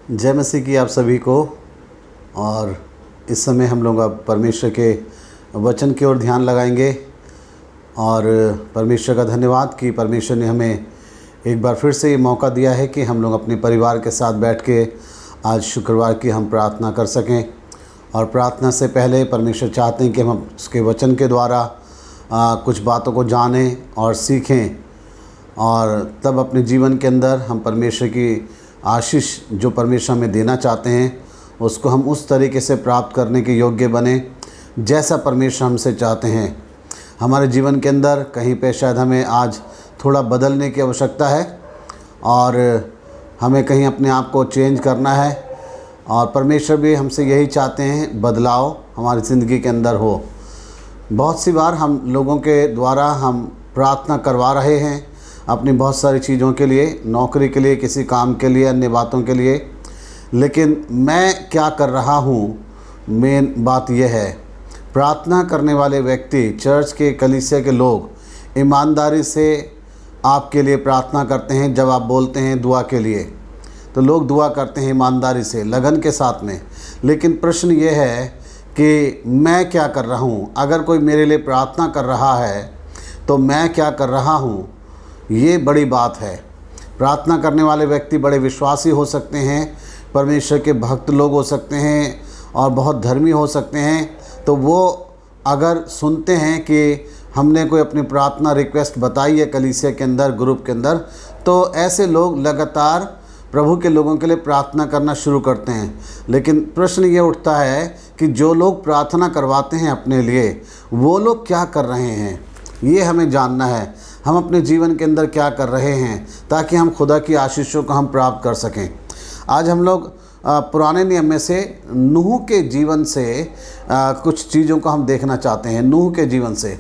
जय मसीह की आप सभी को। और इस समय हम लोग अब परमेश्वर के वचन की ओर ध्यान लगाएंगे और परमेश्वर का धन्यवाद कि परमेश्वर ने हमें एक बार फिर से ये मौका दिया है कि हम लोग अपने परिवार के साथ बैठ के आज शुक्रवार की हम प्रार्थना कर सकें। और प्रार्थना से पहले परमेश्वर चाहते हैं कि हम उसके वचन के द्वारा कुछ बातों को जानें और सीखें, और तब अपने जीवन के अंदर हम परमेश्वर की आशीष जो परमेश्वर हमें देना चाहते हैं उसको हम उस तरीके से प्राप्त करने के योग्य बने जैसा परमेश्वर हमसे चाहते हैं। हमारे जीवन के अंदर कहीं पे शायद हमें आज थोड़ा बदलने की आवश्यकता है और हमें कहीं अपने आप को चेंज करना है, और परमेश्वर भी हमसे यही चाहते हैं, बदलाव हमारी ज़िंदगी के अंदर हो। बहुत सी बार हम लोगों के द्वारा हम प्रार्थना करवा रहे हैं अपनी बहुत सारी चीज़ों के लिए, नौकरी के लिए, किसी काम के लिए, अन्य बातों के लिए, लेकिन मैं क्या कर रहा हूँ, मेन बात यह है। प्रार्थना करने वाले व्यक्ति, चर्च के कलीसिया के लोग ईमानदारी से आपके लिए प्रार्थना करते हैं। जब आप बोलते हैं दुआ के लिए तो लोग दुआ करते हैं ईमानदारी से, लगन के साथ में। लेकिन प्रश्न ये है कि मैं क्या कर रहा हूँ। अगर कोई मेरे लिए प्रार्थना कर रहा है तो मैं क्या कर रहा हूँ, ये बड़ी बात है। प्रार्थना करने वाले व्यक्ति बड़े विश्वासी हो सकते हैं, परमेश्वर के भक्त लोग हो सकते हैं और बहुत धर्मी हो सकते हैं। तो वो अगर सुनते हैं कि हमने कोई अपनी प्रार्थना रिक्वेस्ट बताई है कलीसिया के अंदर, ग्रुप के अंदर, तो ऐसे लोग लगातार प्रभु के लोगों के लिए प्रार्थना करना शुरू करते हैं। लेकिन प्रश्न ये उठता है कि जो लोग प्रार्थना करवाते हैं अपने लिए, वो लोग क्या कर रहे हैं, ये हमें जानना है। हम अपने जीवन के अंदर क्या कर रहे हैं ताकि हम खुदा की आशीषों को हम प्राप्त कर सकें। आज हम लोग पुराने नियम में से नूह के जीवन से कुछ चीज़ों को हम देखना चाहते हैं। नूह के जीवन से,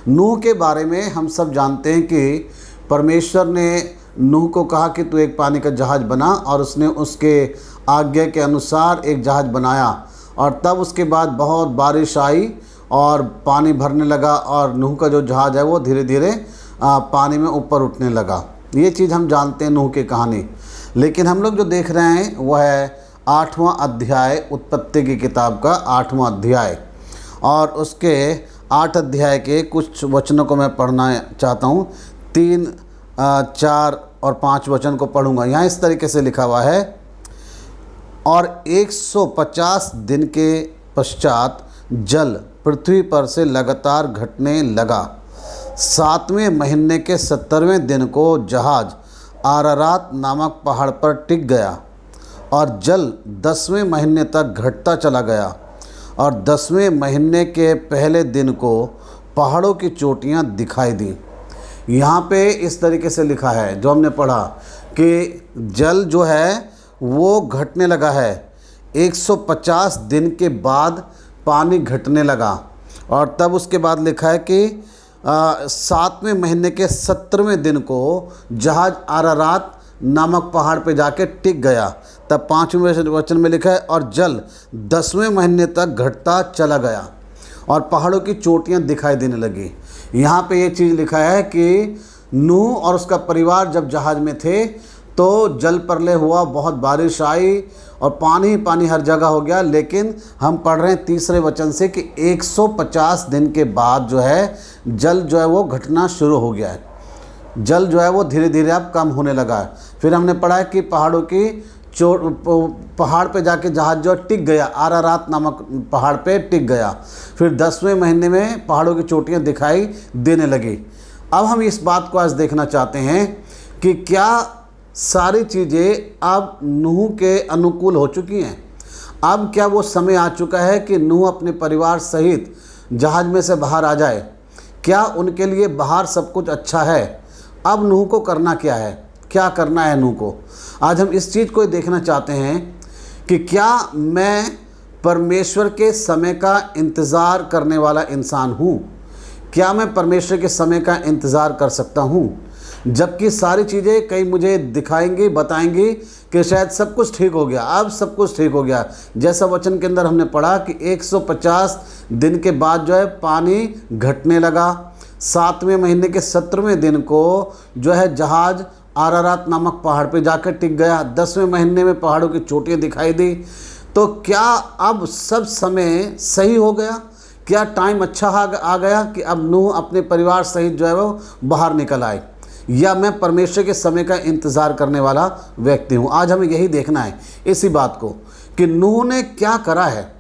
नूह के बारे में हम सब जानते हैं कि परमेश्वर ने नूह को कहा कि तू एक पानी का जहाज़ बना, और उसने उसके आज्ञा के अनुसार एक जहाज़ बनाया। और तब उसके बाद बहुत बारिश आई और पानी भरने लगा, और नूह का जो जहाज़ है वो धीरे धीरे पानी में ऊपर उठने लगा। ये चीज़ हम जानते हैं नूह की कहानी। लेकिन हम लोग जो देख रहे हैं वह है 8वां अध्याय, उत्पत्ति की किताब का 8वां अध्याय, और उसके 8 अध्याय के कुछ वचनों को मैं पढ़ना चाहता हूँ। 3, 4 और 5 वचन को पढ़ूँगा। यहाँ इस तरीके से लिखा हुआ है, और 150 दिन के पश्चात जल पृथ्वी पर से लगातार घटने लगा। 7वें महीने के 70वें दिन को जहाज़ आरारात नामक पहाड़ पर टिक गया, और जल 10वें महीने तक घटता चला गया। और 10वें महीने के पहले दिन को पहाड़ों की चोटियां दिखाई दी। यहाँ पे इस तरीके से लिखा है जो हमने पढ़ा कि जल जो है वो घटने लगा है। 150 दिन के बाद पानी घटने लगा, और तब उसके बाद लिखा है कि 7वें महीने के 17वें दिन को जहाज़ आरारात नामक पहाड़ पे जाके टिक गया। तब 5वें वचन में लिखा है, और जल 10वें महीने तक घटता चला गया और पहाड़ों की चोटियां दिखाई देने लगी। यहाँ पे ये चीज़ लिखा है कि नूह और उसका परिवार जब जहाज़ में थे तो जल प्रलय हुआ, बहुत बारिश आई और पानी ही पानी हर जगह हो गया। लेकिन हम पढ़ रहे हैं 3रे वचन से कि 150 दिन के बाद जो है जल जो है वो घटना शुरू हो गया है। जल जो है वो धीरे धीरे अब कम होने लगा है। फिर हमने पढ़ा है कि पहाड़ों की पहाड़ पे जाके जहाज़ जो टिक गया, आरारात नामक पहाड़ पे टिक गया। फिर 10वें महीने में पहाड़ों की चोटियाँ दिखाई देने लगी। अब हम इस बात को आज देखना चाहते हैं कि क्या सारी चीज़ें अब नूह के अनुकूल हो चुकी हैं। अब क्या वो समय आ चुका है कि नूह अपने परिवार सहित जहाज़ में से बाहर आ जाए। क्या उनके लिए बाहर सब कुछ अच्छा है। अब नूह को करना क्या है, क्या करना है नूह को। आज हम इस चीज़ को देखना चाहते हैं कि क्या मैं परमेश्वर के समय का इंतज़ार करने वाला इंसान हूँ। क्या मैं परमेश्वर के समय का इंतज़ार कर सकता हूँ, जबकि सारी चीज़ें कहीं मुझे दिखाएंगी, बताएंगी कि शायद सब कुछ ठीक हो गया, अब सब कुछ ठीक हो गया। जैसा वचन के अंदर हमने पढ़ा कि 150 दिन के बाद जो है पानी घटने लगा। 7वें महीने के 17वें दिन को जो है जहाज़ आरारात नामक पहाड़ पे जाकर टिक गया। 10वें महीने में पहाड़ों की चोटियाँ दिखाई दी। तो क्या अब सब समय सही हो गया? क्या टाइम अच्छा आ गया कि अब नूह अपने परिवार सहित जो है वो बाहर निकल आए? या मैं परमेश्वर के समय का इंतज़ार करने वाला व्यक्ति हूँ? आज हमें यही देखना है इसी बात को कि नूह ने क्या करा है।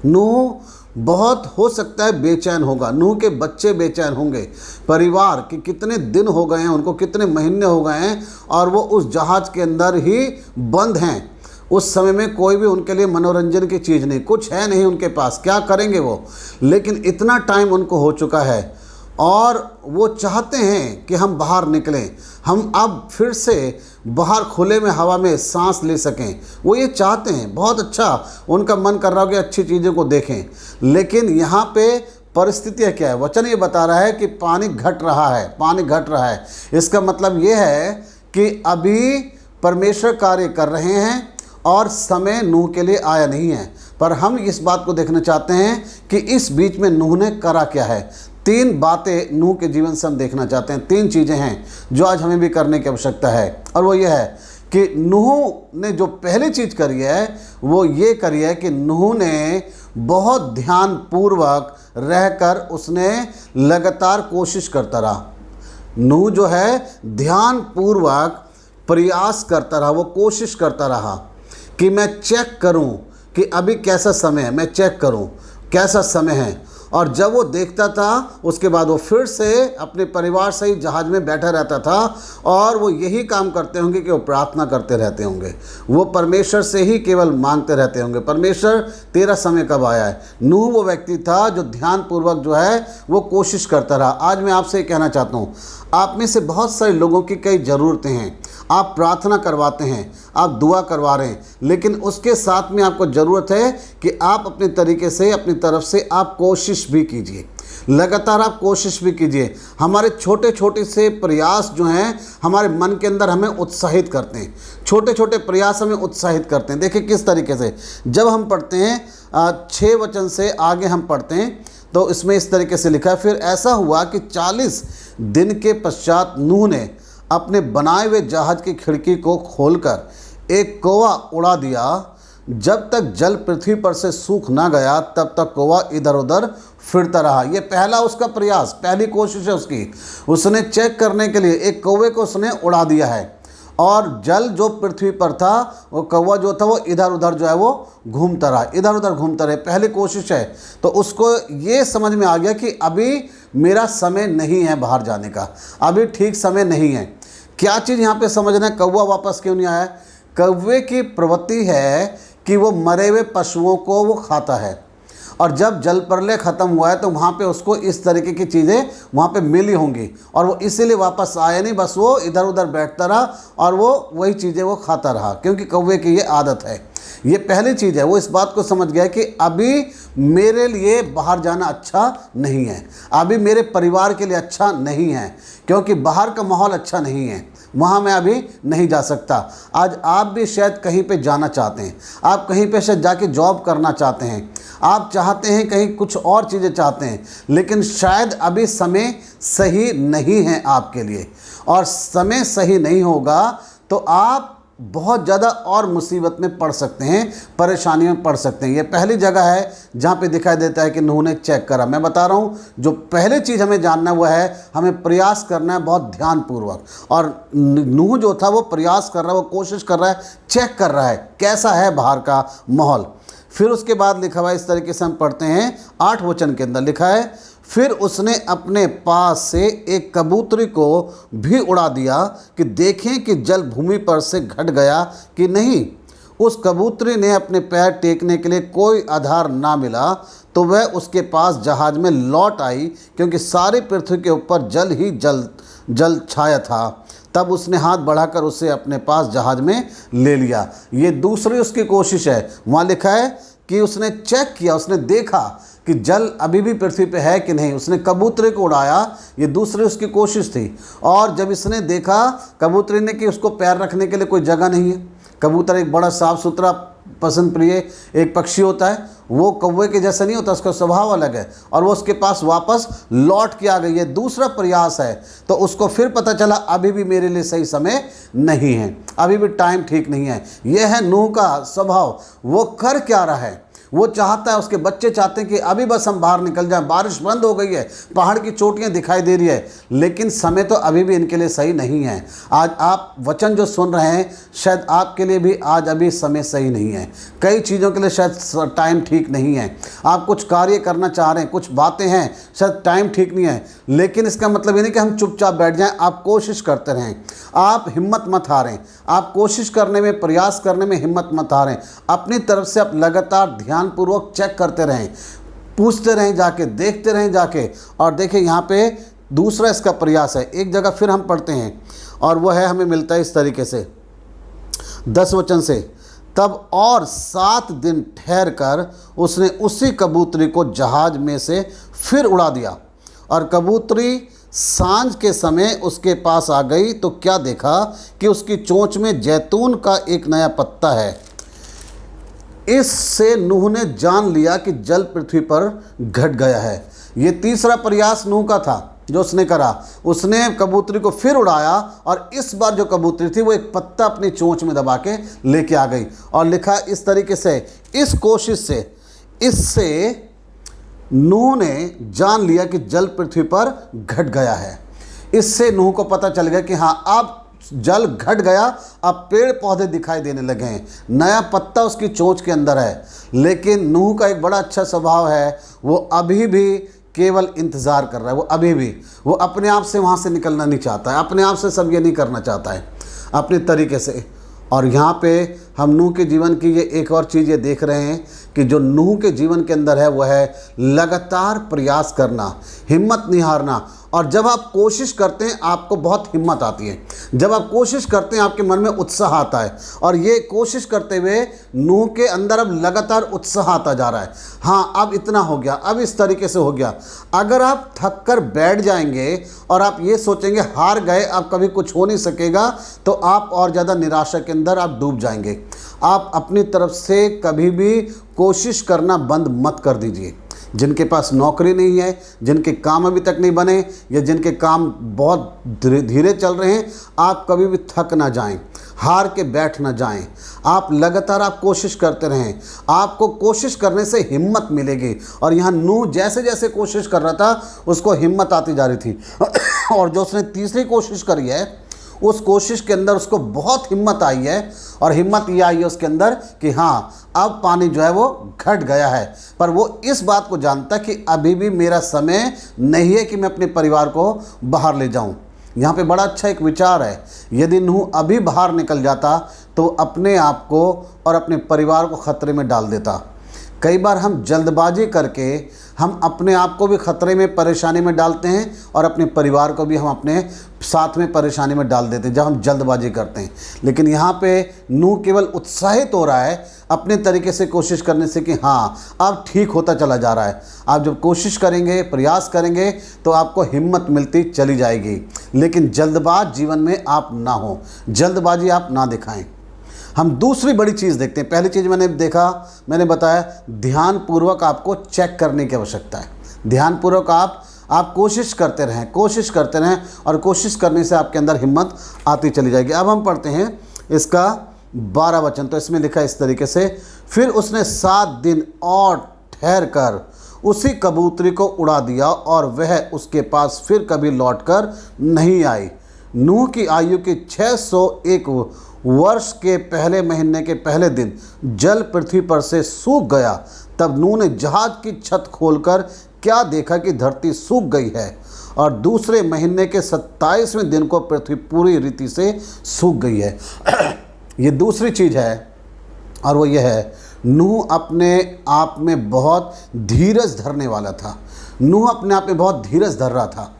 नूह बहुत हो सकता है बेचैन होगा, नूह के बच्चे बेचैन होंगे, परिवार के कितने दिन हो गए हैं, उनको कितने महीने हो गए हैं और वो उस जहाज़ के अंदर ही बंद हैं। उस समय में कोई भी उनके लिए मनोरंजन की चीज़ नहीं, कुछ है नहीं उनके पास, क्या करेंगे वो। लेकिन इतना टाइम उनको हो चुका है और वो चाहते हैं कि हम बाहर निकलें, हम अब फिर से बाहर खुले में हवा में सांस ले सकें। वो ये चाहते हैं, बहुत अच्छा उनका मन कर रहा हो कि अच्छी चीज़ों को देखें। लेकिन यहाँ पे परिस्थितियाँ क्या है? वचन ये बता रहा है कि पानी घट रहा है, पानी घट रहा है। इसका मतलब ये है कि अभी परमेश्वर कार्य कर रहे हैं और समय नूह के लिए आया नहीं है। पर हम इस बात को देखना चाहते हैं कि इस बीच में नूह ने करा क्या है। 3 बातें नूह के जीवन से हम देखना चाहते हैं। 3 चीज़ें हैं जो आज हमें भी करने की आवश्यकता है, और वो ये है कि नूह ने जो पहली चीज़ करी है वो ये करी है कि नूह ने बहुत ध्यानपूर्वक रहकर उसने लगातार कोशिश करता रहा। नूह जो है ध्यानपूर्वक प्रयास करता रहा, वो कोशिश करता रहा कि मैं चेक करूं कि अभी कैसा समय है, मैं चेक करूं कैसा समय है। और जब वो देखता था उसके बाद वो फिर से अपने परिवार से ही जहाज़ में बैठा रहता था और वो यही काम करते होंगे कि वो प्रार्थना करते रहते होंगे, वो परमेश्वर से ही केवल मांगते रहते होंगे, परमेश्वर तेरा समय कब आया है। नूह वो व्यक्ति था जो ध्यानपूर्वक जो है वो कोशिश करता रहा। आज मैं आपसे कहना चाहता हूँ, आप में से बहुत सारे लोगों की कई ज़रूरतें हैं, आप प्रार्थना करवाते हैं, आप दुआ करवा रहे हैं, लेकिन उसके साथ में आपको ज़रूरत है कि आप अपने तरीके से अपनी तरफ से आप कोशिश भी कीजिए, लगातार आप कोशिश भी कीजिए। हमारे छोटे छोटे से प्रयास जो हैं हमारे मन के अंदर हमें उत्साहित करते हैं, छोटे छोटे प्रयास हमें उत्साहित करते हैं। देखिए किस तरीके से, जब हम पढ़ते हैं 6 वचन से आगे हम पढ़ते हैं तो इसमें इस तरीके से लिखा है, फिर ऐसा हुआ कि 40 दिन के पश्चात नूह ने अपने बनाए हुए जहाज़ की खिड़की को खोलकर एक कौवा उड़ा दिया। जब तक जल पृथ्वी पर से सूख ना गया तब तक कौवा इधर उधर फिरता रहा। ये पहला उसका प्रयास, पहली कोशिश है उसकी। उसने चेक करने के लिए एक कौवे को उसने उड़ा दिया है और जल जो पृथ्वी पर था वो कौवा जो था वो इधर उधर जो है वो घूमता रहा, इधर उधर घूमता रहे। पहली कोशिश है तो उसको ये समझ में आ गया कि अभी मेरा समय नहीं है बाहर जाने का, अभी ठीक समय नहीं है। क्या चीज़ यहाँ पे समझना है, कौवा वापस क्यों नहीं आया? कौवे की प्रवृत्ति है कि वो मरे हुए पशुओं को वो खाता है, और जब जल प्रलय ख़त्म हुआ है तो वहाँ पे उसको इस तरीके की चीज़ें वहाँ पे मिली होंगी और वो इसीलिए वापस आया नहीं, बस वो इधर उधर बैठता रहा और वो वही चीज़ें वो खाता रहा, क्योंकि कौवे की ये आदत है। ये पहली चीज़ है, वो इस बात को समझ गया कि अभी मेरे लिए बाहर जाना अच्छा नहीं है, अभी मेरे परिवार के लिए अच्छा नहीं है, क्योंकि बाहर का माहौल अच्छा नहीं है, वहाँ मैं अभी नहीं जा सकता। आज आप भी शायद कहीं पे जाना चाहते हैं, आप कहीं पे शायद जाके जॉब करना चाहते हैं, आप चाहते हैं कहीं कुछ और चीज़ें चाहते हैं, लेकिन शायद अभी समय सही नहीं है आपके लिए, और समय सही नहीं होगा तो आप बहुत ज़्यादा और मुसीबत में पड़ सकते हैं, परेशानियों में पड़ सकते हैं। ये पहली जगह है जहाँ पे दिखाई देता है कि नूह ने चेक करा। मैं बता रहा हूँ, जो पहली चीज़ हमें जानना हुआ है, हमें प्रयास करना है बहुत ध्यानपूर्वक। और नूह जो था वो प्रयास कर रहा है, वो कोशिश कर रहा है, चेक कर रहा है कैसा है बाहर का माहौल। फिर उसके बाद लिखा हुआ है, इस तरीके से हम पढ़ते हैं 8 वचन के अंदर लिखा है, फिर उसने अपने पास से एक कबूतरी को भी उड़ा दिया कि देखें कि जल भूमि पर से घट गया कि नहीं। उस कबूतरी ने अपने पैर टेकने के लिए कोई आधार ना मिला तो वह उसके पास जहाज में लौट आई, क्योंकि सारी पृथ्वी के ऊपर जल ही जल छाया था। तब उसने हाथ बढ़ाकर उसे अपने पास जहाज में ले लिया। ये दूसरी उसकी कोशिश है। वहाँ लिखा है कि उसने चेक किया, उसने देखा कि जल अभी भी पृथ्वी पे है कि नहीं, उसने कबूतरी को उड़ाया। ये दूसरी उसकी कोशिश थी। और जब इसने देखा कबूतरी ने कि उसको पैर रखने के लिए कोई जगह नहीं है, कबूतर एक बड़ा साफ़ सुथरा पसंद प्रिय एक पक्षी होता है, वो कौवे के जैसा नहीं होता, उसका स्वभाव अलग है और वो उसके पास वापस लौट के आ गई। ये दूसरा प्रयास है, तो उसको फिर पता चला अभी भी मेरे लिए सही समय नहीं है, अभी भी टाइम ठीक नहीं है। यह है नूह का स्वभाव। वो कर क्या रहा है, वो चाहता है, उसके बच्चे चाहते हैं कि अभी बस हम बाहर निकल जाएं, बारिश बंद हो गई है, पहाड़ की चोटियां दिखाई दे रही है, लेकिन समय तो अभी भी इनके लिए सही नहीं है। आज आप वचन जो सुन रहे हैं, शायद आपके लिए भी आज अभी समय सही नहीं है। कई चीज़ों के लिए शायद टाइम ठीक नहीं है। आप कुछ कार्य करना चाह रहे हैं, कुछ बातें हैं, शायद टाइम ठीक नहीं है, लेकिन इसका मतलब ये नहीं कि हम चुपचाप बैठ जाएं। आप कोशिश करते रहें, आप हिम्मत मत हारें, आप कोशिश करने में, प्रयास करने में हिम्मत मत हारें। अपनी तरफ से आप लगातार ध्यानपूर्वक चेक करते रहें, पूछते रहें, जाके देखते रहें जाके। और देखिए यहाँ पे दूसरा इसका प्रयास है, एक जगह फिर हम पढ़ते हैं और वह है, हमें मिलता है इस तरीके से 10 वचन से, तब और 7 दिन ठहर कर उसने उसी कबूतरी को जहाज में से फिर उड़ा दिया। और कबूतरी सांझ के समय उसके पास आ गई तो क्या देखा कि उसकी चोंच में जैतून का एक नया पत्ता है। इससे नूह ने जान लिया कि जल पृथ्वी पर घट गया है। ये तीसरा प्रयास नूह का था जो उसने करा। उसने कबूतरी को फिर उड़ाया और इस बार जो कबूतरी थी वो एक पत्ता अपनी चोंच में दबा के लेके आ गई। और लिखा इस तरीके से, इस कोशिश से, इससे नूह ने जान लिया कि जल पृथ्वी पर घट गया है। इससे नूह को पता चल गया कि हाँ, अब जल घट गया, अब पेड़ पौधे दिखाई देने लगे हैं, नया पत्ता उसकी चोंच के अंदर है। लेकिन नूह का एक बड़ा अच्छा स्वभाव है, वो अभी भी केवल इंतज़ार कर रहा है। वो अभी भी, वो अपने आप से वहाँ से निकलना नहीं चाहता है, अपने आप से सब ये नहीं करना चाहता है, अपने तरीके से। और यहाँ पे हम नूह के जीवन की ये एक और चीज़ ये देख रहे हैं कि जो नूह के जीवन के अंदर है वो है लगातार प्रयास करना, हिम्मत नहीं हारना। और जब आप कोशिश करते हैं आपको बहुत हिम्मत आती है, जब आप कोशिश करते हैं आपके मन में उत्साह आता है। और ये कोशिश करते हुए नूह के अंदर अब लगातार उत्साह आता जा रहा है। हाँ, अब इतना हो गया, अब इस तरीके से हो गया। अगर आप थक कर बैठ जाएंगे और आप ये सोचेंगे हार गए, अब कभी कुछ हो नहीं सकेगा, तो आप और ज़्यादा निराशा के अंदर आप डूब जाएंगे। आप अपनी तरफ से कभी भी कोशिश करना बंद मत कर दीजिए। जिनके पास नौकरी नहीं है, जिनके काम अभी तक नहीं बने, या जिनके काम बहुत धीरे चल रहे हैं, आप कभी भी थक ना जाएं, हार के बैठ ना जाएं। आप लगातार आप कोशिश करते रहें, आपको कोशिश करने से हिम्मत मिलेगी। और यहाँ नूह जैसे जैसे कोशिश कर रहा था उसको हिम्मत आती जा रही थी। और जो उसने तीसरी कोशिश करी है, उस कोशिश के अंदर उसको बहुत हिम्मत आई है। और हिम्मत ये आई है उसके अंदर कि हाँ, अब पानी जो है वो घट गया है। पर वो इस बात को जानता कि अभी भी मेरा समय नहीं है कि मैं अपने परिवार को बाहर ले जाऊं। यहाँ पे बड़ा अच्छा एक विचार है, यदि नूह अभी बाहर निकल जाता तो अपने आप को और अपने परिवार को खतरे में डाल देता। कई बार हम जल्दबाजी करके हम अपने आप को भी खतरे में, परेशानी में डालते हैं और अपने परिवार को भी हम अपने साथ में परेशानी में डाल देते हैं जब हम जल्दबाजी करते हैं। लेकिन यहाँ पे नूह केवल उत्साहित हो रहा है अपने तरीके से कोशिश करने से कि हाँ, अब ठीक होता चला जा रहा है। आप जब कोशिश करेंगे, प्रयास करेंगे, तो आपको हिम्मत मिलती चली जाएगी। लेकिन जल्दबाज जीवन में आप ना हो, जल्दबाजी आप ना दिखाएं। हम दूसरी बड़ी चीज़ देखते हैं। पहली चीज़ मैंने बताया, ध्यानपूर्वक आपको चेक करने की आवश्यकता है। ध्यानपूर्वक आप कोशिश करते रहें और कोशिश करने से आपके अंदर हिम्मत आती चली जाएगी। अब हम पढ़ते हैं इसका 12 वचन। तो इसमें लिखा है इस तरीके से, फिर उसने 7 दिन और ठहर कर उसी कबूतरी को उड़ा दिया और वह उसके पास फिर कभी लौटकर नहीं आई। नूह की आयु के 601 वर्ष के पहले महीने के पहले दिन जल पृथ्वी पर से सूख गया। तब नूह ने जहाज की छत खोलकर क्या देखा कि धरती सूख गई है और दूसरे महीने के 27वें दिन को पृथ्वी पूरी रीति से सूख गई है। ये दूसरी चीज़ है और वो ये है, नूह अपने आप में बहुत धीरज धरने वाला था। नूह अपने आप में बहुत धीरज धर रहा था।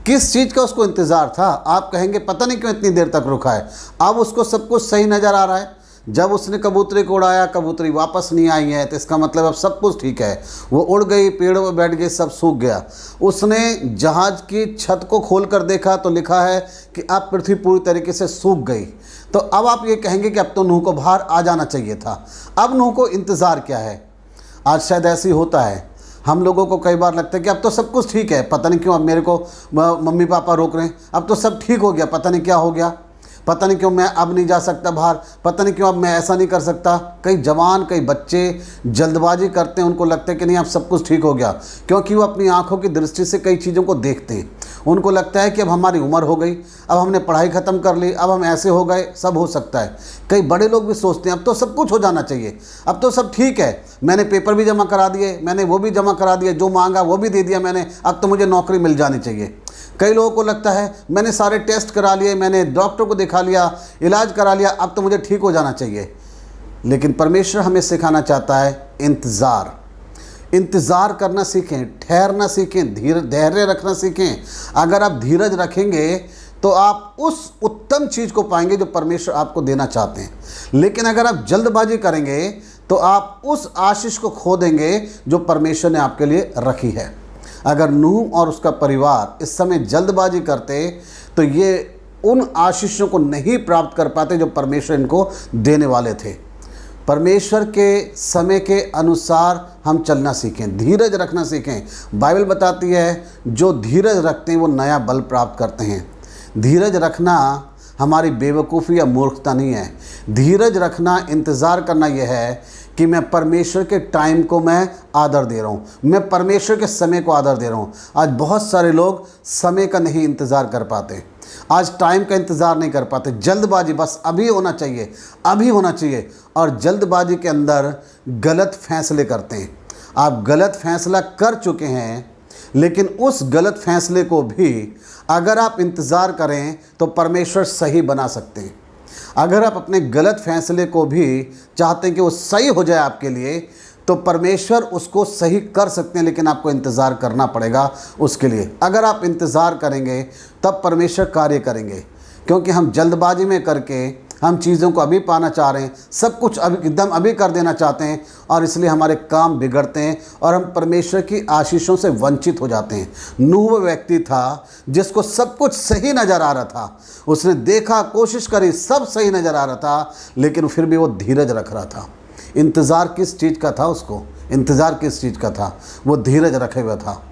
किस चीज़ का उसको इंतज़ार था? आप कहेंगे पता नहीं क्यों इतनी देर तक रुका है। अब उसको सब कुछ सही नज़र आ रहा है। जब उसने कबूतरी को उड़ाया, कबूतरी वापस नहीं आई है, तो इसका मतलब अब सब कुछ ठीक है। वो उड़ गई, पेड़ों पर बैठ गई, सब सूख गया। उसने जहाज़ की छत को खोल कर देखा तो लिखा है कि अब पृथ्वी पूरी तरीके से सूख गई। तो अब आप ये कहेंगे कि अब तो नूह को बाहर आ जाना चाहिए था। अब नूह को इंतज़ार क्या है? आज शायद ऐसे ही होता है, हम लोगों को कई बार लगता है कि अब तो सब कुछ ठीक है, पता नहीं क्यों अब मेरे को मम्मी पापा रोक रहे हैं, अब तो सब ठीक हो गया, पता नहीं क्या हो गया, पता नहीं क्यों मैं अब नहीं जा सकता बाहर, पता नहीं क्यों अब मैं ऐसा नहीं कर सकता। कई जवान, कई बच्चे जल्दबाजी करते हैं, उनको लगता है कि नहीं अब सब कुछ ठीक हो गया, क्योंकि वो अपनी आंखों की दृष्टि से कई चीज़ों को देखते हैं। उनको लगता है कि अब हमारी उम्र हो गई, अब हमने पढ़ाई ख़त्म कर ली, अब हम ऐसे हो गए, सब हो सकता है। कई बड़े लोग भी सोचते हैं अब तो सब कुछ हो जाना चाहिए, अब तो सब ठीक है, मैंने पेपर भी जमा करा दिए, मैंने वो भी जमा करा दिया, जो मांगा वो भी दे दिया मैंने, अब तो मुझे नौकरी मिल जानी चाहिए। कई लोगों को लगता है मैंने सारे टेस्ट करा लिए, मैंने डॉक्टर को दिखा लिया, इलाज करा लिया, अब तो मुझे ठीक हो जाना चाहिए। लेकिन परमेश्वर हमें सिखाना चाहता है इंतज़ार करना सीखें, ठहरना सीखें, धैर्य रखना सीखें। अगर आप धीरज रखेंगे तो आप उस उत्तम चीज़ को पाएंगे जो परमेश्वर आपको देना चाहते हैं। लेकिन अगर आप जल्दबाजी करेंगे तो आप उस आशीष को खो देंगे जो परमेश्वर ने आपके लिए रखी है। अगर नूह और उसका परिवार इस समय जल्दबाजी करते तो ये उन आशीषों को नहीं प्राप्त कर पाते जो परमेश्वर इनको देने वाले थे। परमेश्वर के समय के अनुसार हम चलना सीखें, धीरज रखना सीखें। बाइबल बताती है जो धीरज रखते हैं वो नया बल प्राप्त करते हैं। धीरज रखना हमारी बेवकूफ़ी या मूर्खता नहीं है। धीरज रखना, इंतज़ार करना यह है कि मैं परमेश्वर के टाइम को मैं आदर दे रहा हूँ, मैं परमेश्वर के समय को आदर दे रहा हूँ। आज बहुत सारे लोग समय का नहीं इंतज़ार कर पाते, आज टाइम का इंतज़ार नहीं कर पाते। जल्दबाजी, बस अभी होना चाहिए, अभी होना चाहिए, और जल्दबाजी के अंदर गलत फैसले करते हैं। आप गलत फैसला कर चुके हैं, लेकिन उस गलत फैसले को भी अगर आप इंतज़ार करें तो परमेश्वर सही बना सकते हैं। अगर आप अपने गलत फैसले को भी चाहते हैं कि वो सही हो जाए आपके लिए, तो परमेश्वर उसको सही कर सकते हैं, लेकिन आपको इंतज़ार करना पड़ेगा उसके लिए। अगर आप इंतज़ार करेंगे तब परमेश्वर कार्य करेंगे, क्योंकि हम जल्दबाजी में करके हम चीज़ों को अभी पाना चाह रहे हैं, सब कुछ अभी एकदम अभी कर देना चाहते हैं, और इसलिए हमारे काम बिगड़ते हैं और हम परमेश्वर की आशीषों से वंचित हो जाते हैं। नूह वो व्यक्ति था जिसको सब कुछ सही नज़र आ रहा था, उसने देखा, कोशिश करी, सब सही नज़र आ रहा था, लेकिन फिर भी वो धीरज रख रहा था। इंतज़ार किस चीज़ का था? उसको इंतज़ार किस चीज़ का था? वो धीरज रखे हुआ था।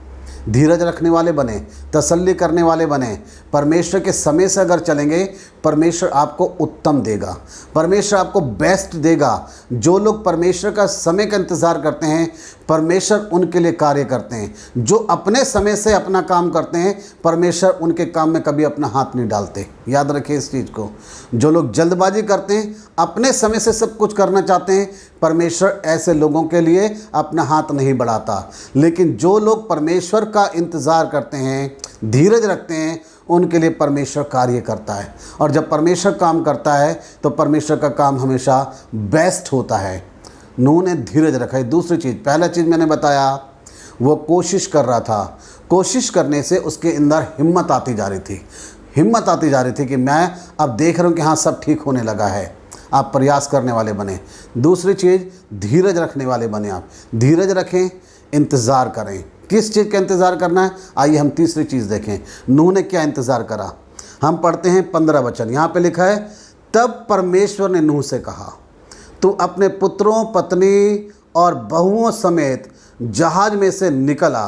धीरज रखने वाले बने, तसल्ली करने वाले बने। परमेश्वर के समय से अगर चलेंगे, परमेश्वर आपको उत्तम देगा, परमेश्वर आपको बेस्ट देगा। जो लोग परमेश्वर का समय का इंतज़ार करते हैं, परमेश्वर उनके लिए कार्य करते हैं। जो अपने समय से अपना काम करते हैं, परमेश्वर उनके काम में कभी अपना हाथ नहीं डालते। याद रखिए इस चीज़ को। जो लोग जल्दबाजी करते हैं, अपने समय से सब कुछ करना चाहते हैं, परमेश्वर ऐसे लोगों के लिए अपना हाथ नहीं बढ़ाता। लेकिन जो लोग परमेश्वर का इंतज़ार करते हैं, धीरज रखते हैं, उनके लिए परमेश्वर कार्य करता है। और जब परमेश्वर काम करता है तो परमेश्वर का काम हमेशा बेस्ट होता है। नूह ने धीरज रखा है। दूसरी चीज़, पहला चीज़ मैंने बताया, वो कोशिश कर रहा था। कोशिश करने से उसके अंदर हिम्मत आती जा रही थी, हिम्मत आती जा रही थी कि मैं अब देख रहा हूँ कि हाँ सब ठीक होने लगा है। आप प्रयास करने वाले बने। दूसरी चीज़, धीरज रखने वाले बने। आप धीरज रखें, इंतज़ार करें। किस चीज़ का इंतज़ार करना है? आइए हम तीसरी चीज़ देखें, नूह ने क्या इंतज़ार करा। हम पढ़ते हैं 15 वचन, यहाँ पे लिखा है, तब परमेश्वर ने नूह से कहा, तू अपने पुत्रों, पत्नी और बहुओं समेत जहाज में से निकल आ।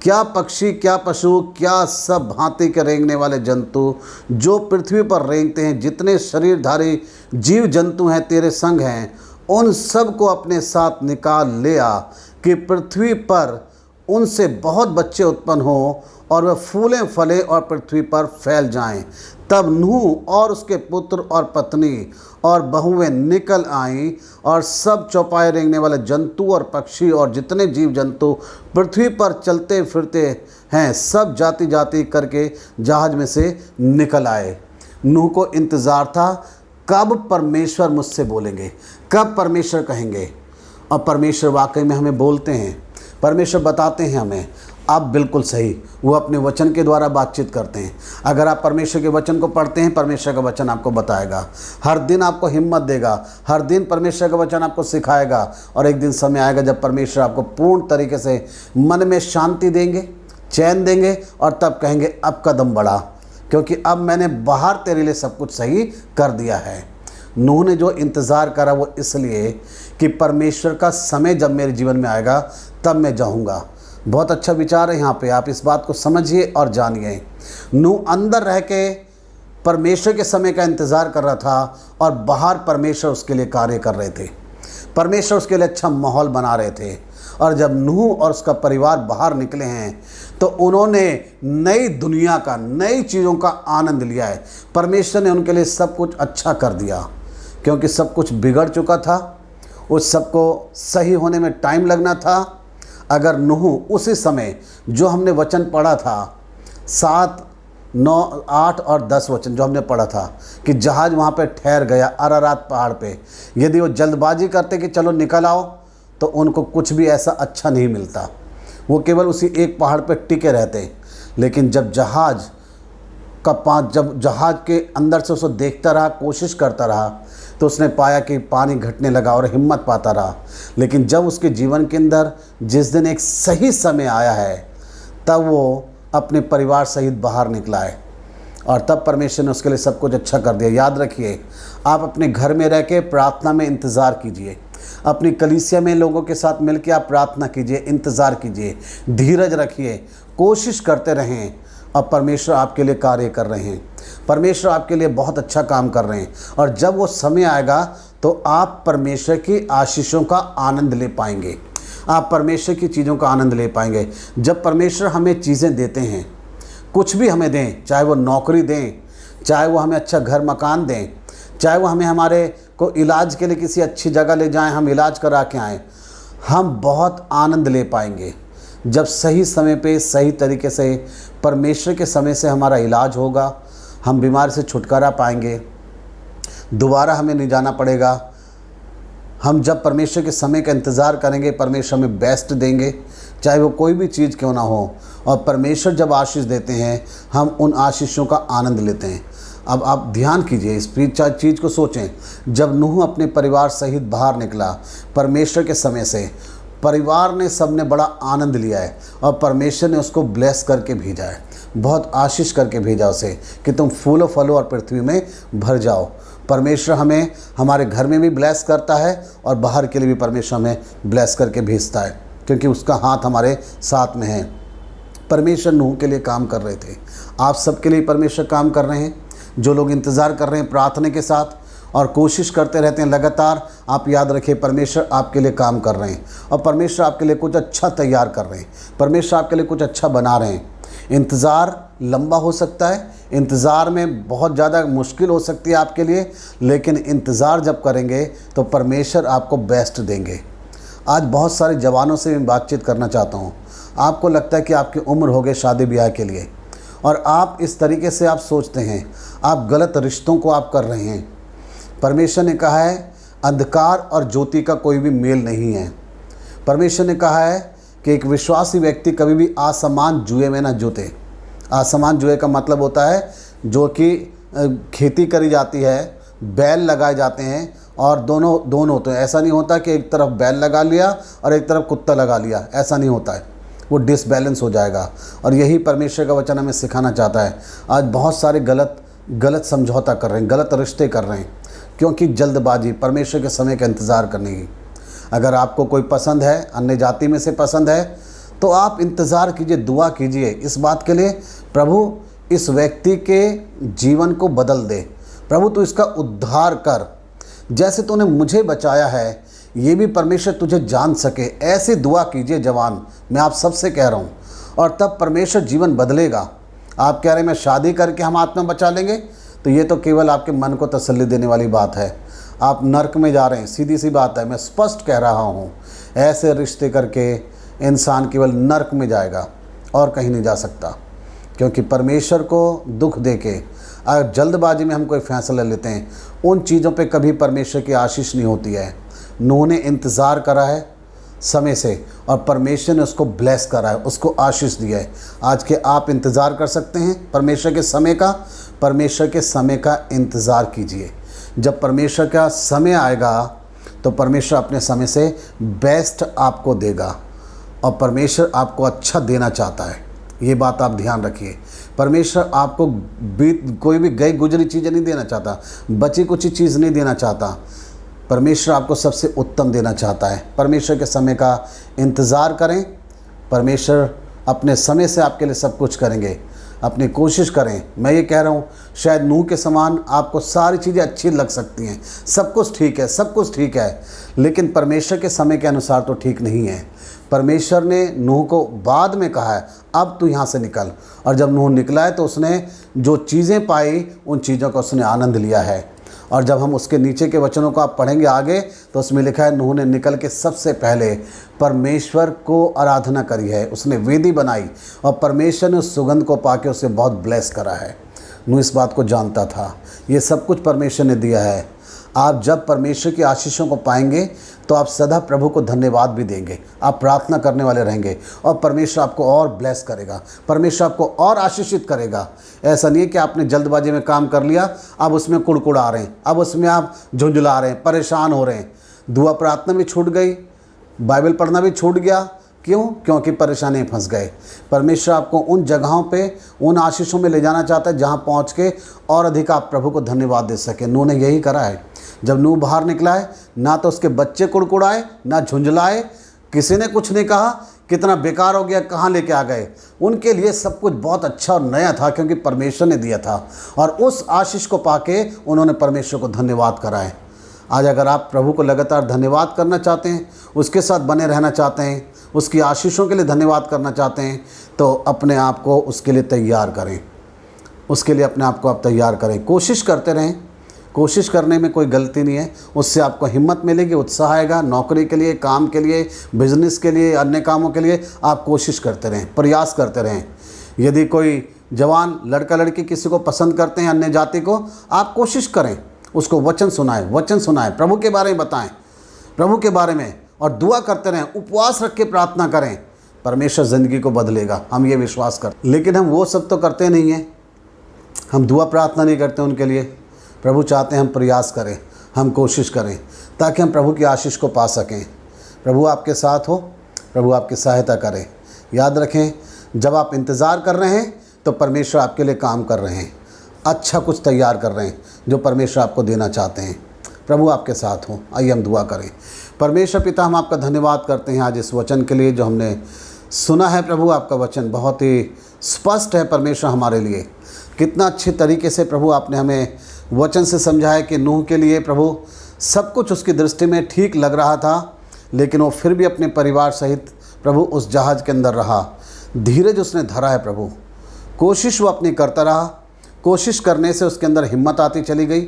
क्या पक्षी, क्या पशु, क्या सब भांति के रेंगने वाले जंतु जो पृथ्वी पर रेंगते हैं, जितने शरीरधारी जीव जंतु हैं तेरे संग हैं, उन सब को अपने साथ निकाल ले आ, कि पृथ्वी पर उनसे बहुत बच्चे उत्पन्न हों और वह फूलें फलें और पृथ्वी पर फैल जाएं। तब नूह और उसके पुत्र और पत्नी और बहुएं निकल आईं, और सब चौपाए रेंगने वाले जंतु और पक्षी और जितने जीव जंतु पृथ्वी पर चलते फिरते हैं, सब जाति जाति करके जहाज में से निकल आए। नूह को इंतज़ार था, कब परमेश्वर मुझसे बोलेंगे, कब परमेश्वर कहेंगे। और परमेश्वर वाकई में हमें बोलते हैं, परमेश्वर बताते हैं हमें। आप बिल्कुल सही, वो अपने वचन के द्वारा बातचीत करते हैं। अगर आप परमेश्वर के वचन को पढ़ते हैं, परमेश्वर का वचन आपको बताएगा, हर दिन आपको हिम्मत देगा, हर दिन परमेश्वर का वचन आपको सिखाएगा। और एक दिन समय आएगा जब परमेश्वर आपको पूर्ण तरीके से मन में शांति देंगे, चैन देंगे, और तब कहेंगे अब कदम बढ़ा, क्योंकि अब मैंने बाहर तेरे लिए सब कुछ सही कर दिया है। नूह ने जो इंतज़ार करा वो इसलिए कि परमेश्वर का समय जब मेरे जीवन में आएगा तब मैं जाऊंगा। बहुत अच्छा विचार है यहाँ पे, आप इस बात को समझिए और जानिए। नूह अंदर रह के परमेश्वर के समय का इंतज़ार कर रहा था और बाहर परमेश्वर उसके लिए कार्य कर रहे थे, परमेश्वर उसके लिए अच्छा माहौल बना रहे थे। और जब नूह और उसका परिवार बाहर निकले हैं तो उन्होंने नई दुनिया का, नई चीज़ों का आनंद लिया है। परमेश्वर ने उनके लिए सब कुछ अच्छा कर दिया, क्योंकि सब कुछ बिगड़ चुका था, उस सब को सही होने में टाइम लगना था। अगर नूह उसी समय जो हमने वचन पढ़ा था 7, 9, 8 और 10 वचन जो हमने पढ़ा था कि जहाज़ वहाँ पे ठहर गया अरारात पहाड़ पे, यदि वो जल्दबाजी करते कि चलो निकल आओ तो उनको कुछ भी ऐसा अच्छा नहीं मिलता, वो केवल उसी एक पहाड़ पे टिके रहते। लेकिन जब जब जहाज़ के अंदर से उसको देखता रहा, कोशिश करता रहा, तो उसने पाया कि पानी घटने लगा और हिम्मत पाता रहा। लेकिन जब उसके जीवन के अंदर जिस दिन एक सही समय आया है तब वो अपने परिवार सहित बाहर निकला है और तब परमेश्वर ने उसके लिए सब कुछ अच्छा कर दिया। याद रखिए, आप अपने घर में रह के प्रार्थना में इंतज़ार कीजिए, अपनी कलीसिया में लोगों के साथ मिलकर आप प्रार्थना कीजिए, इंतज़ार कीजिए, धीरज रखिए, कोशिश करते रहें और परमेश्वर आपके लिए कार्य कर रहे हैं। परमेश्वर आपके लिए बहुत अच्छा काम कर रहे हैं और जब वो समय आएगा तो आप परमेश्वर की आशीषों का आनंद ले पाएंगे, आप परमेश्वर की चीज़ों का आनंद ले पाएंगे। जब परमेश्वर हमें चीज़ें देते हैं, कुछ भी हमें दें, चाहे वो नौकरी दें, चाहे वो हमें अच्छा घर मकान दें, चाहे वो हमें हमारे को इलाज के लिए किसी अच्छी जगह ले जाएं, हम इलाज करा के आएँ, हम बहुत आनंद ले पाएंगे जब सही समय पे सही तरीके से परमेश्वर के समय से हमारा इलाज होगा। हम बीमारी से छुटकारा पाएंगे, दोबारा हमें नहीं जाना पड़ेगा। हम जब परमेश्वर के समय का इंतज़ार करेंगे, परमेश्वर हमें बेस्ट देंगे, चाहे वो कोई भी चीज़ क्यों ना हो। और परमेश्वर जब आशीष देते हैं हम उन आशीषों का आनंद लेते हैं। अब आप ध्यान कीजिए, इस चीज़ को सोचें। जब नूह अपने परिवार सहित बाहर निकला परमेश्वर के समय से, परिवार ने सबने बड़ा आनंद लिया है और परमेश्वर ने उसको ब्लेस करके भेजा है, बहुत आशीष करके भेजा उसे कि तुम फूलो फलो और पृथ्वी में भर जाओ। परमेश्वर हमें हमारे घर में भी ब्लेस करता है और बाहर के लिए भी परमेश्वर हमें ब्लेस करके भेजता है, क्योंकि उसका हाथ हमारे साथ में है। परमेश्वर नूह के लिए काम कर रहे थे, आप सबके लिए परमेश्वर काम कर रहे हैं। जो लोग इंतज़ार कर रहे हैं प्रार्थना के साथ और कोशिश करते रहते हैं लगातार, आप याद रखिए परमेश्वर आपके लिए काम कर रहे हैं और परमेश्वर आपके लिए कुछ अच्छा तैयार कर रहे हैं, परमेश्वर आपके लिए कुछ अच्छा बना रहे हैं। इंतज़ार लंबा हो सकता है, इंतज़ार में बहुत ज़्यादा मुश्किल हो सकती है आपके लिए, लेकिन इंतज़ार जब करेंगे तो परमेश्वर आपको बेस्ट देंगे। आज बहुत सारे जवानों से मैं बातचीत करना चाहता हूँ। आपको लगता है कि आपकी उम्र हो गई शादी ब्याह के लिए और आप इस तरीके से आप सोचते हैं, आप गलत रिश्तों को आप कर रहे हैं। परमेश्वर ने कहा है अंधकार और ज्योति का कोई भी मेल नहीं है। परमेश्वर ने कहा है कि एक विश्वासी व्यक्ति कभी भी असमान जुए में ना जुटे। असमान जुए का मतलब होता है जो कि खेती करी जाती है, बैल लगाए जाते हैं और दोनों होते हैं। ऐसा नहीं होता कि एक तरफ बैल लगा लिया और एक तरफ कुत्ता लगा लिया, ऐसा नहीं होता है, वो डिसबैलेंस हो जाएगा। और यही परमेश्वर का वचन हमें सिखाना चाहता है। आज बहुत सारे गलत समझौता कर रहे हैं, गलत रिश्ते कर रहे हैं, क्योंकि जल्दबाजी परमेश्वर के समय का इंतज़ार करने की। अगर आपको कोई पसंद है, अन्य जाति में से पसंद है, तो आप इंतज़ार कीजिए, दुआ कीजिए इस बात के लिए, प्रभु इस व्यक्ति के जीवन को बदल दे, प्रभु तू इसका उद्धार कर, जैसे तूने मुझे बचाया है ये भी परमेश्वर तुझे जान सके। ऐसी दुआ कीजिए जवान, मैं आप सबसे कह रहा हूँ, और तब परमेश्वर जीवन बदलेगा। आप कह रहे हैं मैं शादी करके हम आत्मा बचा लेंगे, तो ये तो केवल आपके मन को तसल्ली देने वाली बात है। आप नर्क में जा रहे हैं, सीधी सी बात है, मैं स्पष्ट कह रहा हूँ। ऐसे रिश्ते करके इंसान केवल नर्क में जाएगा और कहीं नहीं जा सकता, क्योंकि परमेश्वर को दुख देके अगर जल्दबाजी में हम कोई फैसला लेते हैं, उन चीज़ों पे कभी परमेश्वर की आशीष नहीं होती है। नूह ने इंतज़ार करा है समय से और परमेश्वर ने उसको ब्लेस करा है, उसको आशीष दिया है। आज के आप इंतज़ार कर सकते हैं परमेश्वर के समय का, परमेश्वर के समय का इंतज़ार कीजिए। जब परमेश्वर का समय आएगा तो परमेश्वर अपने समय से बेस्ट आपको देगा और परमेश्वर आपको अच्छा देना चाहता है। ये बात आप ध्यान रखिए। परमेश्वर आपको कोई भी गई गुजरी चीज़ें नहीं देना चाहता, बची कुछ चीज़ नहीं देना चाहता। परमेश्वर आपको सबसे उत्तम देना चाहता है। परमेश्वर के समय का इंतज़ार करें। परमेश्वर अपने समय से आपके लिए सब कुछ करेंगे। अपनी कोशिश करें। मैं ये कह रहा हूँ, शायद नूह के समान आपको सारी चीज़ें अच्छी लग सकती हैं, सब कुछ ठीक है, सब कुछ ठीक है, लेकिन परमेश्वर के समय के अनुसार तो ठीक नहीं है। परमेश्वर ने नूह को बाद में कहा है, अब तू यहाँ से निकल। और जब नूह निकला है तो उसने जो चीज़ें पाई उन चीज़ों का उसने आनंद लिया है। और जब हम उसके नीचे के वचनों को आप पढ़ेंगे आगे तो उसमें लिखा है, नूह ने निकल के सबसे पहले परमेश्वर को आराधना करी है, उसने वेदी बनाई और परमेश्वर ने उस सुगंध को पाके उसे बहुत ब्लेस करा है। नूह इस बात को जानता था, ये सब कुछ परमेश्वर ने दिया है। आप जब परमेश्वर की आशीषों को पाएंगे तो आप सदा प्रभु को धन्यवाद भी देंगे, आप प्रार्थना करने वाले रहेंगे और परमेश्वर आपको और ब्लेस करेगा, परमेश्वर आपको और आशीषित करेगा। ऐसा नहीं है कि आपने जल्दबाजी में काम कर लिया, अब उसमें कुड़कुड़ा रहे हैं, अब उसमें आप झुंझुला रहे हैं, परेशान हो रहे हैं। दुआ प्रार्थना भी छूट गई, बाइबल पढ़ना भी छूट गया। क्यों? क्योंकि परेशानी में फंस गए। परमेश्वर आपको उन जगहों पे, उन आशीषों में ले जाना चाहता है जहाँ पहुँच के और अधिक आप प्रभु को धन्यवाद दे सके। नूह ने यही करा है। जब नूह बाहर निकला है, ना तो उसके बच्चे कुड़कुड़ाए, ना झुंझलाए, किसी ने कुछ नहीं कहा कितना बेकार हो गया, कहाँ लेके आ गए। उनके लिए सब कुछ बहुत अच्छा और नया था, क्योंकि परमेश्वर ने दिया था और उस आशीष को पाके उन्होंने परमेश्वर को धन्यवाद करा है। आज अगर आप प्रभु को लगातार धन्यवाद करना चाहते हैं, उसके साथ बने रहना चाहते हैं, उसकी आशीषों के लिए धन्यवाद करना चाहते हैं, तो अपने आप को उसके लिए तैयार करें। उसके लिए अपने आप को आप तैयार करें, कोशिश करते रहें। कोशिश करने में कोई गलती नहीं है, उससे आपको हिम्मत मिलेगी, उत्साह आएगा। नौकरी के लिए, काम के लिए, बिजनेस के लिए, अन्य कामों के लिए आप कोशिश करते रहें, प्रयास करते रहें। यदि कोई जवान लड़का लड़की किसी को पसंद करते हैं, अन्य जाति को, आप कोशिश करें, उसको वचन सुनाएं, प्रभु के बारे में बताएं, प्रभु के बारे में, और दुआ करते रहें, उपवास रख के प्रार्थना करें। परमेश्वर ज़िंदगी को बदलेगा, हम ये विश्वास करते। लेकिन हम वो सब तो करते नहीं हैं, हम दुआ प्रार्थना नहीं करते उनके लिए। प्रभु चाहते हैं हम प्रयास करें, हम कोशिश करें, ताकि हम प्रभु की आशीष को पा सकें। प्रभु आपके साथ हो, प्रभु आपकी सहायता करें। याद रखें, जब आप इंतज़ार कर रहे हैं तो परमेश्वर आपके लिए काम कर रहे हैं, अच्छा कुछ तैयार कर रहे हैं जो परमेश्वर आपको देना चाहते हैं। प्रभु आपके साथ हो। आइए हम दुआ करें। परमेश्वर पिता, हम आपका धन्यवाद करते हैं आज इस वचन के लिए जो हमने सुना है। प्रभु आपका वचन बहुत ही स्पष्ट है परमेश्वर हमारे लिए। कितना अच्छे तरीके से प्रभु आपने हमें वचन से समझाया कि नूह के लिए प्रभु सब कुछ उसकी दृष्टि में ठीक लग रहा था, लेकिन वो फिर भी अपने परिवार सहित प्रभु उस जहाज़ के अंदर रहा। धीरज उसने धरा है प्रभु, कोशिश वो अपनी करता रहा। कोशिश करने से उसके अंदर हिम्मत आती चली गई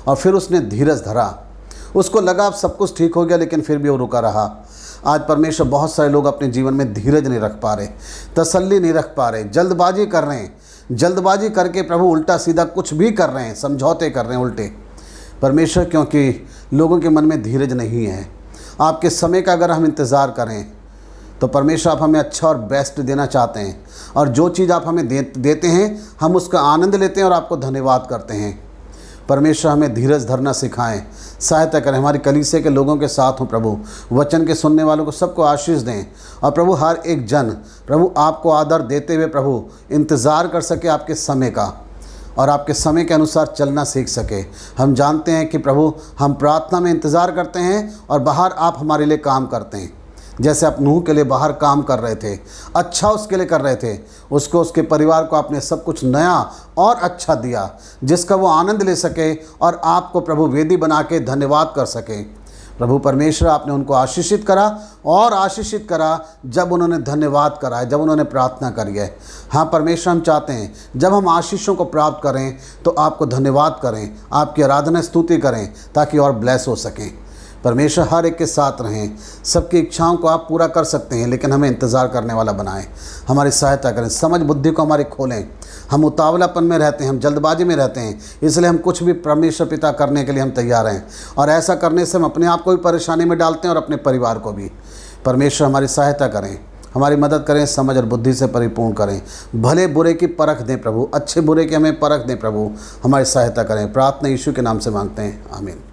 और फिर उसने धीरज धरा। उसको लगा अब सब कुछ ठीक हो गया, लेकिन फिर भी वो रुका रहा। आज परमेश्वर, बहुत सारे लोग अपने जीवन में धीरज नहीं रख पा रहे, तसल्ली नहीं रख पा रहे, जल्दबाजी कर रहे हैं, जल्दबाजी करके प्रभु उल्टा सीधा कुछ भी कर रहे हैं, समझौते कर रहे हैं उल्टे। परमेश्वर, क्योंकि लोगों के मन में धीरज नहीं है। आपके समय का अगर हम इंतज़ार करें तो परमेश्वर आप हमें अच्छा और बेस्ट देना चाहते हैं, और जो चीज़ आप हमें देते हैं हम उसका आनंद लेते हैं और आपको धन्यवाद करते हैं। परमेश्वर हमें धीरज धरना सिखाएं, सहायता करें, हमारी कलीसिया के लोगों के साथ हों प्रभु। वचन के सुनने वालों को सबको आशीष दें, और प्रभु हर एक जन प्रभु आपको आदर देते हुए प्रभु इंतज़ार कर सके आपके समय का, और आपके समय के अनुसार चलना सीख सके। हम जानते हैं कि प्रभु हम प्रार्थना में इंतज़ार करते हैं और बाहर आप हमारे लिए काम करते हैं। जैसे आप नूह के लिए बाहर काम कर रहे थे, अच्छा उसके लिए कर रहे थे, उसको, उसके परिवार को आपने सब कुछ नया और अच्छा दिया जिसका वो आनंद ले सके और आपको प्रभु वेदी बना के धन्यवाद कर सके। प्रभु परमेश्वर, आपने उनको आशीषित करा और आशीषित करा जब उन्होंने धन्यवाद करा है, जब उन्होंने प्रार्थना करी है। हाँ परमेश्वर, हम चाहते हैं जब हम आशीषों को प्राप्त करें तो आपको धन्यवाद करें, आपकी आराधना स्तुति करें, ताकि और ब्लेस हो सकें। परमेश्वर हर एक के साथ रहें, सबकी इच्छाओं को आप पूरा कर सकते हैं, लेकिन हमें इंतज़ार करने वाला बनाएं। हमारी सहायता करें, समझ बुद्धि को हमारी खोलें। हम उतावलापन में रहते हैं, हम जल्दबाजी में रहते हैं, इसलिए हम कुछ भी परमेश्वर पिता करने के लिए हम तैयार हैं, और ऐसा करने से हम अपने आप को भी परेशानी में डालते हैं और अपने परिवार को भी। परमेश्वर हमारी सहायता करें, हमारी मदद करें, समझ और बुद्धि से परिपूर्ण करें। भले बुरे की परख दें प्रभु, अच्छे बुरे की हमें परख दें प्रभु, हमारी सहायता करें। प्रार्थना यीशु के नाम से मांगते हैं, आमीन।